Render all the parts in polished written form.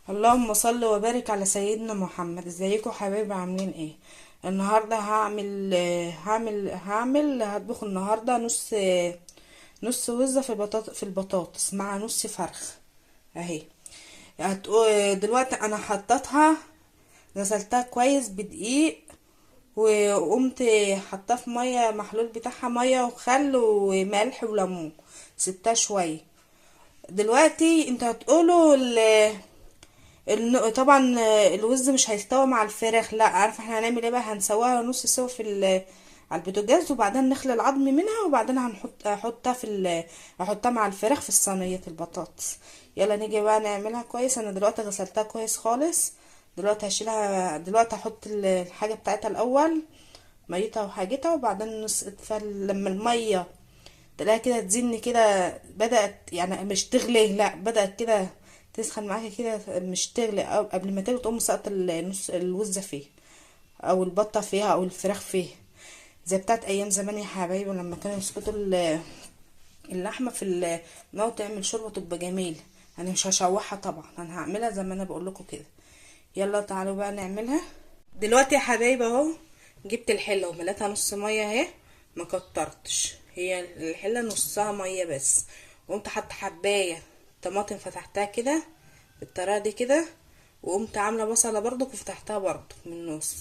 اللهم صل وبارك على سيدنا محمد. ازيكم حبايبي؟ عاملين ايه؟ النهارده هطبخ النهارده نص وزه في البطاطس مع نص فرخ اهي. دلوقتي انا حطيتها، غسلتها كويس بدقيق، وقمت حطها في ميه، محلول بتاعها ميه وخل وملح وليمون، سبتها شويه. دلوقتي انت هتقولوا طبعا الوز مش هيستوي مع الفراخ، لا عارفه احنا هنعمل ايه بقى؟ هنسويها نص سوا على البوتاجاز، وبعدين نخلي العظم منها، وبعدين احطها مع الفراخ في صينيه البطاطس. يلا نيجي بقى نعملها كويس. انا دلوقتي غسلتها كويس خالص. دلوقتي هشيلها، دلوقتي هحط الحاجه بتاعتها الاول، ميتها وحاجتها، وبعدين لما الميه تلاقيها كده تزن كده، بدأت يعني مش تغلي، لا بدأت كده تسخن معاكي كده، مش تغلي، أو قبل ما تغلي تقوم سقط النص الوزة فيه، او البطة فيها، او الفراخ فيه، زي بتاعت ايام زمان يا حبايبي لما كانوا يسقطوا اللحمة في الماء وتعمل شوربة تبقى جميلة. انا مش هشوحها طبعا، انا هعملها زي ما انا بقول لكم كده. يلا تعالوا بقى نعملها. دلوقتي يا حبايبي اهو، جبت الحله ومليتها نص ميه اهي، ما كترتش، هي الحله نصها ميه بس. وقمت حاطه حبايه طماطم، فتحتها كده بالطريقه دي كده، وقمت عامله بصله برضك وفتحتها برضك من النص،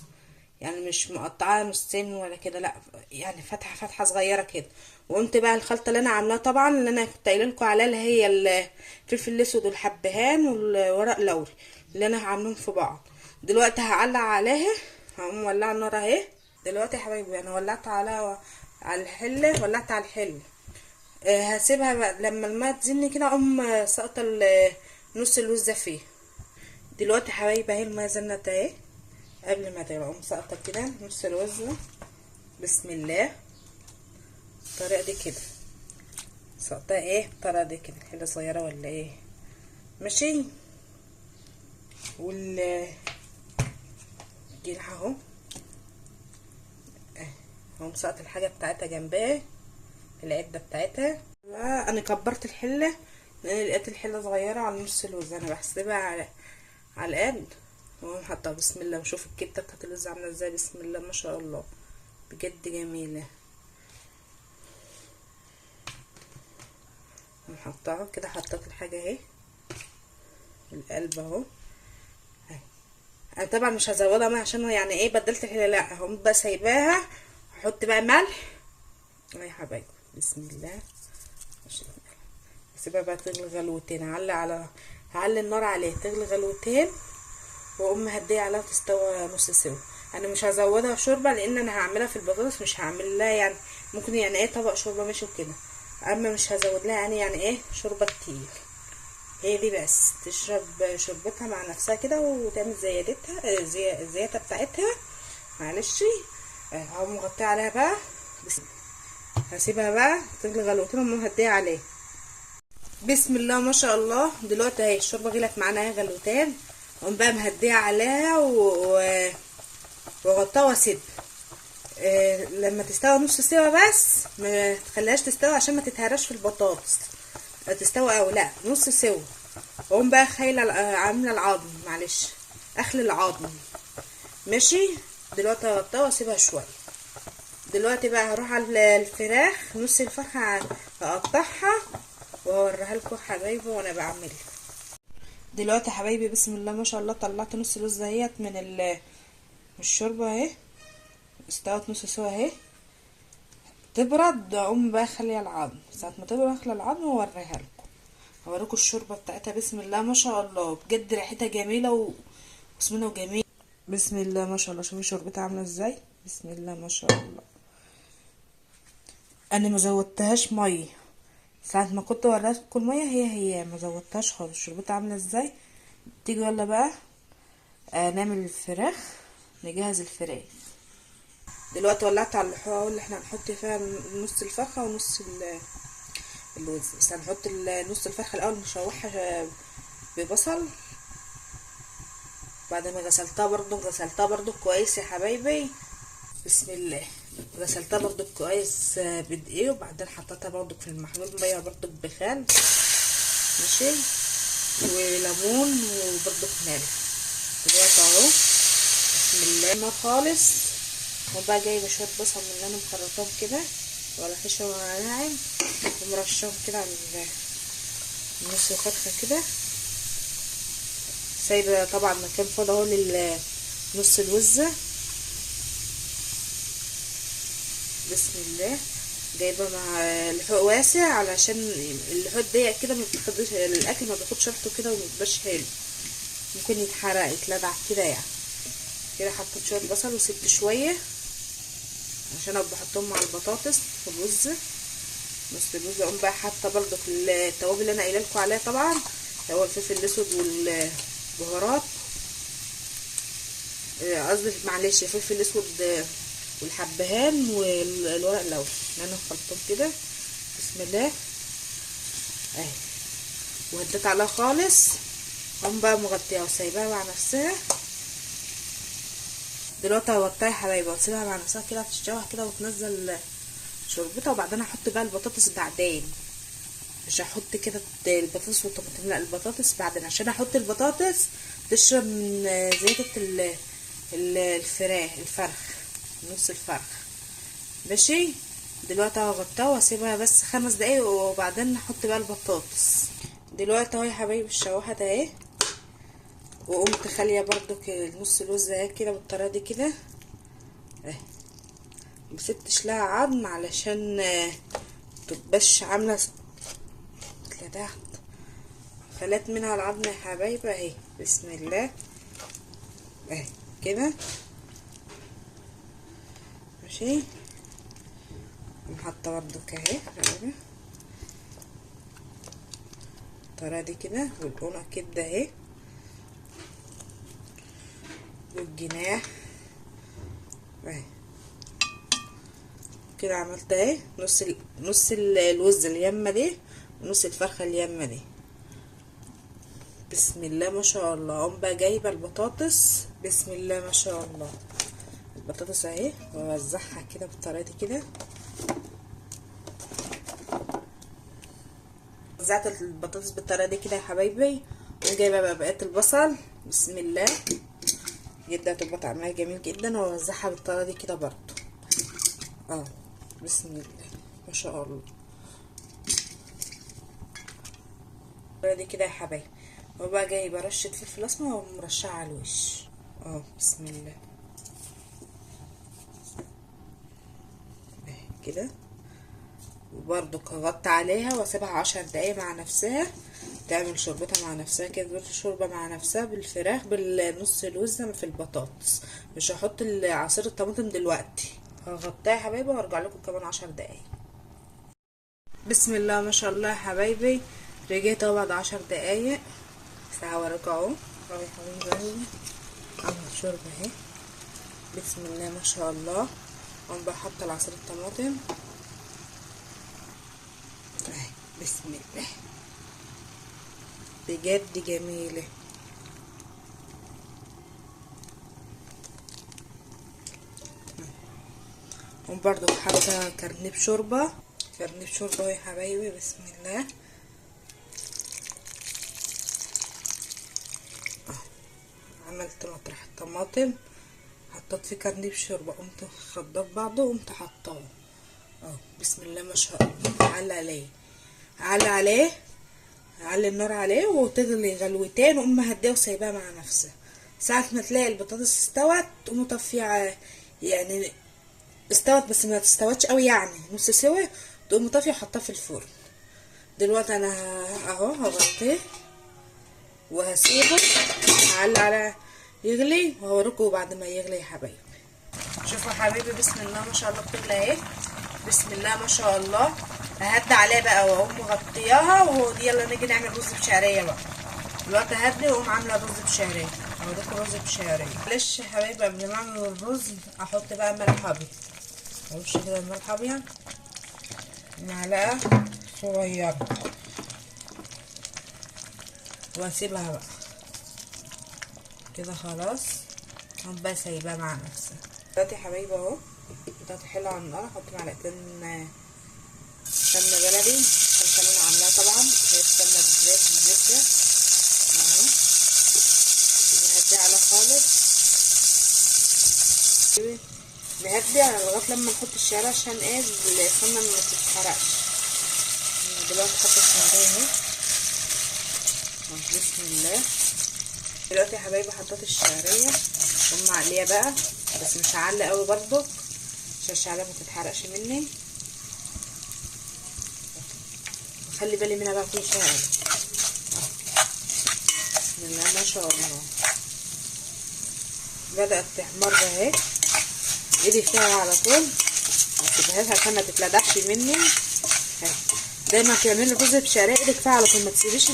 يعني مش مقطعاها نصين ولا كده، لا يعني فتحه صغيره كده. وقمت بقى الخلطه اللي انا عاملاها طبعا، اللي انا كنت قايله لكم عليها، اللي هي الفلفل الاسود والحبهان والورق لوري، اللي انا هعملهم في بعض. دلوقتي هعلق عليها، هقوم ولع النار اهي. دلوقتي يا حبايبي انا ولعت على الحله، ولعت على الحله. هسيبها بقى لما الماء تزن كده، اقوم ساقطه نص الوزه فيه. دلوقتي يا حبايبي اهي الماء زنت اهي، قبل ما تغلي اقوم ساقطه كده نص الوزه. بسم الله. الطريقه دي كده ساقطه ايه، الطريقه دي كده، حله صغيره ولا ايه؟ ماشي. والجرح اهو، هقوم ساقط الحاجه بتاعتها جنبها، العده بتاعتها. انا كبرت الحله لان لقيت الحله صغيره على نص الوز، انا بحسبها على القد، واقوم حاطها. بسم الله. وشوف الكبده بتاعت الوز عامله ازاي، بسم الله ما شاء الله، بجد جميله. نحطها كده، حطيت الحاجه اهي، القلب اهو. اهي انا طبعا مش هزودها ميه عشان يعني ايه، بدلت الحله، لا هقوم بقى سايباها. هحط بقى ملح اهي يا حبايبي، بسم الله. اسيبها بقى تغلي غلوتين، هعلي النار عليها تغلي غلوتين، واقوم مهديه عليها تستوى نص سوا. انا مش هزودها شوربه لان انا هعملها في البطاطس، مش هعمل لها يعني، ممكن يعني ايه طبق شوربه ماشي وكده، اما مش هزود لها يعني ايه شوربه كتير. هي دي بس تشرب شوربتها مع نفسها كده، وتعمل زيادتها الزياده بتاعتها، معلش. هقوم مغطيه عليها بقى، بس هسيبها بقى تغلي غلوتين ومهديه عليها. بسم الله ما شاء الله. دلوقتي اهي الشوربه غلت معانا اهي غلوتين، اقوم بقى مهديه عليها واغطيها واسيبها لما تستوي نص سوا، بس ما تخليهاش تستوي عشان ما تتهرش في البطاطس، تستوي او لا نص سوا. واقوم بقى خايله عامله العظم، معلش اخلي العظم، ماشي. دلوقتي هغطيها واسيبها شويه. دلوقتي بقى هروح على الفراخ، نص الفرخه هقطعها وهوريها لكم حبايبي وانا بعملها. دلوقتي يا حبايبي بسم الله ما شاء الله، طلعت نص الرز اهيت من الشوربه اهي، استوت نص سوا اهي. تبرد اقوم بقى اخليها العظم، ساعه ما تبرد اخلي العظم واوريها لكم. هوريكم الشوربه بتاعتها، بسم الله ما شاء الله، بجد ريحتها جميله وسمنه وجميل. بسم الله ما شاء الله، شوفي شوربتها عامله ازاي، بسم الله ما شاء الله. انا ما زودتهاش ميه، ساعة ما كنت وريتكم المية هي ما زودتهاش خالص. شربتها عاملة ازاي؟ تيجي يلا بقى نعمل الفراخ، نجهز الفراخ. دلوقتي ولعت على الحواوة اللي احنا هنحط فيها نص الفرخة ونص الوز. بس هنحط نص الفرخة الاول نشوحها ببصل، بعد ما غسلتها برضو كويس يا حبايبي. بسم الله. غسلتها برضو كويس بدقيق، وبعدين حطيتها برضو في المحلول ميه برضو بخل، ماشي. وليمون وبرضه ملح. دلوقتي اهو بسم الله ما خالص. وبقى جايبه شويه بصل من اللي انا مخرطاهم كده ولا خشن ولا ناعم، ومرشهم كده على النص الخرخه كده. سايبه طبعا مكان فاضي اهو لنص الوزه. بسم الله. جايبه مع لحوق واسع علشان اللحوق ضيق كده ما بتاخدش الاكل، ما بياخدش ريحته كده وما بيبقاش حلو، ممكن يتحرق يتلدع كده يعني. كده حطيت شويه بصل وسبت شويه عشان ابقى بحطهم مع البطاطس في الرز. نص الرز اقوم بقى حاطه برده في التوابل اللي انا قايله لكم عليها طبعا، هو الفلفل الاسود والبهارات، قصدي معلش الفلفل الاسود والحبهان والورق اللوري اللي انا خلطتهم كده. بسم الله اهي. وهديت عليها خالص، اقوم بقى مغطيها وسايباها مع نفسها. دلوقتي هغطيها يا حبايبي واسيبها مع نفسها كده تتشوح كده وتنزل شوربتها، وبعدين هحط بقى البطاطس بعدين. مش هحط كده البطاطس والطماطم، لا البطاطس بعدين عشان احط البطاطس تشرب من زيتة الفرخ، نص الفرخ. ماشي. دلوقتي هغطيها واسيبها بس 5 دقايق وبعدين نحط بقى البطاطس. دلوقتي اهو يا حبايبي الشواحه اهي، وقمت خاليه برضو نص الوز اهي كده بالطريقه دي كده اهي. مسبتش لها عظم علشان متبقاش عامله اتلدعت، خلات منها العظم يا حبايبي اهي. بسم الله اهي كده. ماشي. حاطه برضو اهي حبايبي الطريقه دي كده، والقنع كده اهي، والجناح اهي كده. عملت اهي نص الوز اليمه دي ونص الفرخه اليمه دي. بسم الله ما شاء الله. اقوم بقى جايبه البطاطس. بسم الله ما شاء الله. البطاطس اهي واوزعها كده بالطريقه دي كده. وزعت البطاطس بالطريقه دي كده يا حبايبي، وجايبه بقى بقيه البصل. بسم الله جدا، هتبقى طعمها جميل جدا. واوزعها بالطريقه دي كده برضو بسم الله ما شاء الله. بالطريقه دي كده يا حبايبي. وبقى جايبه رشه فلفل اسمر ومرشحه على الوش بسم الله كده. وبرضو هغطي عليها واسيبها 10 دقايق مع نفسها تعمل شوربتها مع نفسها كده. دلوقتي شوربه مع نفسها بالفراخ بالنص الوزه في البطاطس. مش هحط عصير الطماطم دلوقتي، هغطيها يا حبايبي وارجع لكم كمان 10 دقايق. بسم الله ما شاء الله يا حبايبي. رجعت اهو بعد 10 دقايق، ساعه وارجع اهو يا حبايبي. عملت شوربه اهي. بسم الله ما شاء الله. اقوم بقى حاطه العصير الطماطم اهي. بسم الله بجد جميله. وبرضو حاطه كرنب شوربه اهو يا حبايبي. بسم الله عملت مطرح الطماطم حطيت فيه كرنب شوربه، قمت خضاه ببعضه وقمت حطاه بسم الله ما شاء الله. على النار عليه وتغلي غلوتين، وقوم مهديه وسايباها مع نفسها. ساعه ما تلاقي البطاطس استوت تقوم مطفيه، يعني استوت بس ما تستوتش قوي يعني نص سوا، تقوم مطفيه وحطها في الفرن. دلوقتي انا اهو هغطيه وهسيبه على يغلي، وهوريكم بعد ما يغلي يا حبايبي. شوفوا يا حبايبي بسم الله ما شاء الله بتغلي اهي. بسم الله ما شاء الله. ههدي عليها بقى واقوم مغطياها، ودي يلا نيجي نعمل رز بشعريه بقى. دلوقتي ههدي واقوم عامله رز بشعريه. هوريكم رز بشعريه. معلش يا حبايبي قبل ما اعمل الرز احط بقى ملح ابيض. ارش كده الملح ابيض معلقه صغيره واسيبها بقى كده. خلاص اقوم بقى سايباها مع نفسها. دلوقتي يا حبايبي اهو بطاطا حلوه على النار. احط معلقتين سمنه بلدي، السمنه اللي انا عاملاها طبعا هي السمنه بالزيت بالزبده. تعلى خالص. نهدي لغايه لما نحط الشعريه عشان ايه السمنه ما تتحرقش. دلوقتي حط الشعريه اهي. بسم الله. دلوقتي يا حبايبي حطيت الشعريه ومعليه بقى، بس مش هعلي قوي برضو عشان الشعريه ما تتحرقش مني. خلي بالي منها بقى كل شويه. بسم الله ما شاء الله. بدأت تحمر اهي. ايدي فيها على طول، ما تسيبهاش عشان ما تتلدعش مني. دايما تعملي رز بشعريه ايدك فيها على طول، ما تسيبيش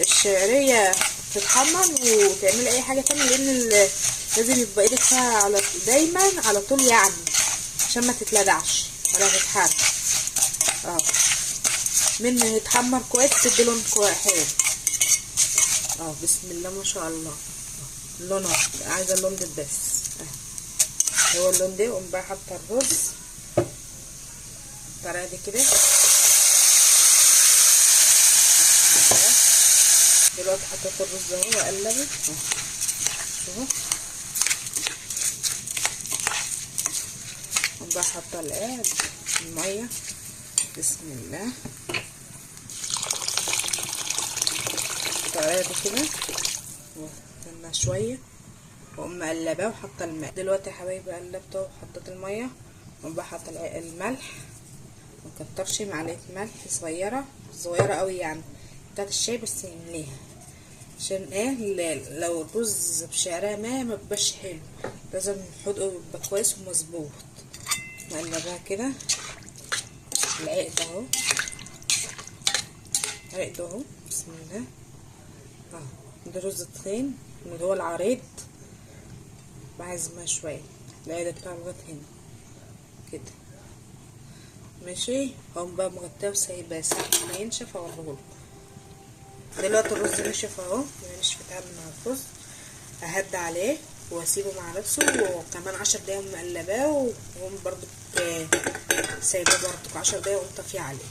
الشعريه تتحمر وتعملي اي حاجه تانية، لان لازم يبقى ايدك فيها على دايما على طول يعني، عشان ما تتلدعش ولا تتحرق. منه يتحمر كويس تدي لون حلو. بسم الله ما شاء الله. لونه عايزه اللون ده بس، هو اللون ده. وقوم بقى حاطه الرز بالطريقه دي كده. دلوقتي حطيت الرز اهو واقلبه اهو. قوم بقى حاطه الميه. بسم الله. بالطريقه دي كده واستنى شويه واقوم مقلباه وحاطه الماء. دلوقتي يا حبايبي قلبته وحطيت الميه. واقوم بقى حاطه الملح، مكترش، معلقه ملح صغيره قوي يعني بتاعت الشاي، بس نمليها عشان ايه لو الرز بشعريه ما بيبقاش حلو، لازم حدقه يبقى كويس ومظبوط. نقلبها كده. العقد اهو، عقد اهو. بسم الله. ده رز تخين اللي هو العريض، عايز ميه شويه. العقد بتاعه لغايه هنا كده ماشي. هقوم بقى مغطيه وسايباه ساعه ما ينشف اوريهولكم. دلوقتي الرز نشف اهو، نشف اتعمل مع الرز. اهدى عليه واسيبه مع نفسه، وكمان 10 دقايق مقلباه، وهم برضو سايباه برضو 10 دقايق ومطفيه عليه.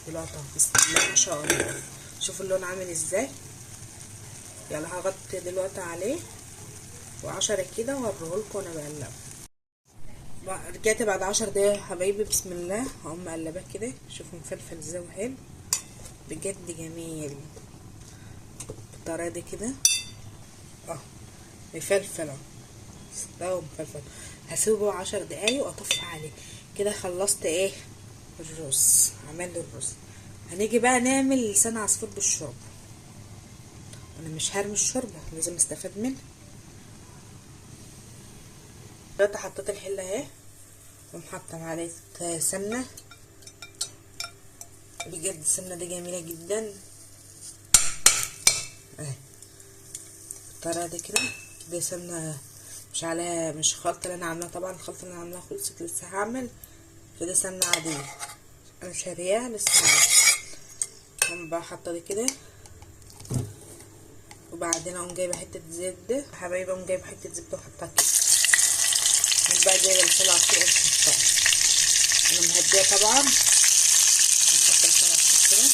دلوقتي بسم الله ما شاء الله. شوفوا اللون عامل ازاي. يلا هغطي دلوقتي عليه و10 كده واوريهولكم وانا بقلبه. رجعت بعد 10 دقايق يا حبايبي. بسم الله. هقوم مقلباه كده. شوفوا مفلفل ازاي وحلو بجد جميل بالطريقه دي كده. مفلفل اهو، مفلفل. هسيبه 10 دقايق واطفي عليه كده. خلصت الرز. عمل لي الرز. هنيجي بقى نعمل لسان عصفور بالشوربه. انا مش هرمي الشوربه، لازم استفاد منها. دلوقتي حطيت الحله اهي، ومحطه معلقه سمنه. بجد السمنه دي جميله جدا اهي بالطريقه دي كده. دي سمنه مش عليها، مش خلطه اللي انا عاملاها، طبعا الخلطه اللي انا عاملاها خلصت لسه هعمل. فدي سمنه عاديه انا شارياها لسه. اقوم بقى حاطه دي كده، وبعدين اقوم جايبه حته زبده يا حبايبي. اقوم جايبه حته زبده وحطها كده. اقوم بقى جايبه لسان عصفور وحطها. انا مهديه طبعا. هحط لسان عصفور كده.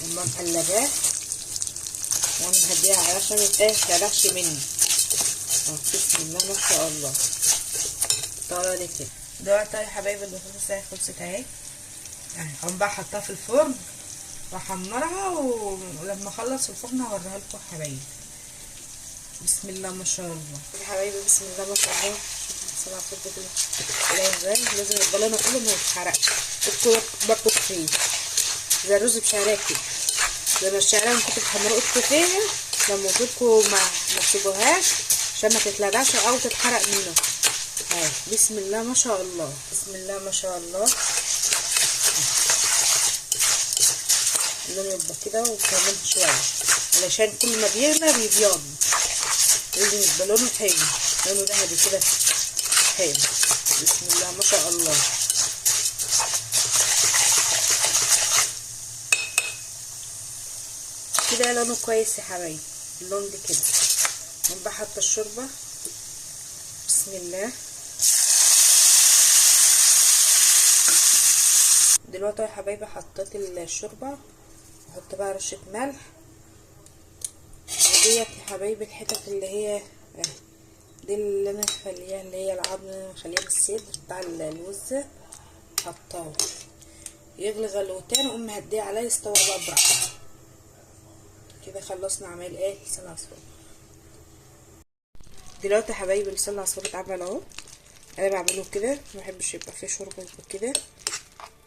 وما مقلباه وانا مهديها علشان متقلقش مني. بسم الله ما شاء الله. الطريقه دي كده. دلوقتي يا حبايبي البطاطس اهي خلصت اهي. هقوم بقى احطها في الفرن واحمرها، ولما اخلص الفرن هوريها لكم يا حبايبي. بسم الله ما شاء الله يا حبايبي. بسم الله ما شاء الله. شوفوا السلعه بتبقى كده ازاي. لازم يبقى لونها كله ما يتحرقش. الكوره برضه تخين زي الرز بشعريه كده. زي ما الشعريه اللي كنتوا بتحمروا قطوا فيها، لما وجودكم ما تسيبوهاش عشان ما تتلدعش او تتحرق منه. بسم الله ما شاء الله. بسم الله ما شاء الله. اللون يبقى كده وكمان شويه علشان كل ما بيغلى بيبيض. لازم يبقى لونه حلو، لونه ذهبي كده حلو. بسم الله ما شاء الله. كده لونه كويس يا حبايبي. اللون ده كده. نبقى حاطه الشوربه. بسم الله. دلوقتي يا حبايبي حطيت الشوربه، احط بقى رشه ملح. وديت يا حبايبي الحتت اللي هي دي اللي انا مخليها، اللي هي العظم مخليها بالصدر بتاع الوزه، حطاه يغلي غلوتين واقوم مهديه عليه يستوي بقى براحته. كده خلصنا عمل ايه لسان العصفور. دلوقتي يا حبايبي لسان العصفور اتعمل اهو. انا بعمله كده، مبحبش يبقى فيه شوربه، يبقى كده.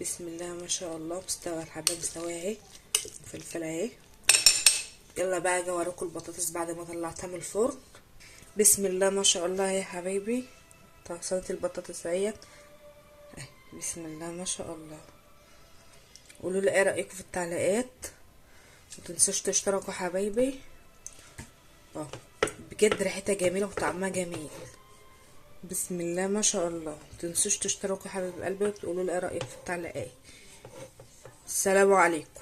بسم الله ما شاء الله. مستوى الحبه مستويه اهي، الفلفله اهي. يلا بقى اجي اوريكم البطاطس بعد ما طلعتها من الفرن. بسم الله ما شاء الله يا حبايبي. صينيه البطاطس اهي. بسم الله ما شاء الله. قولوا لي ايه رايكم في التعليقات، متنسوش تشتركوا حبايبي. بجد ريحتها جميله وطعمها جميل. بسم الله ما شاء الله. متنسوش تشتركوا حبايب قلبي وتقولوا لي ايه رايكم في التعليقات. السلام عليكم.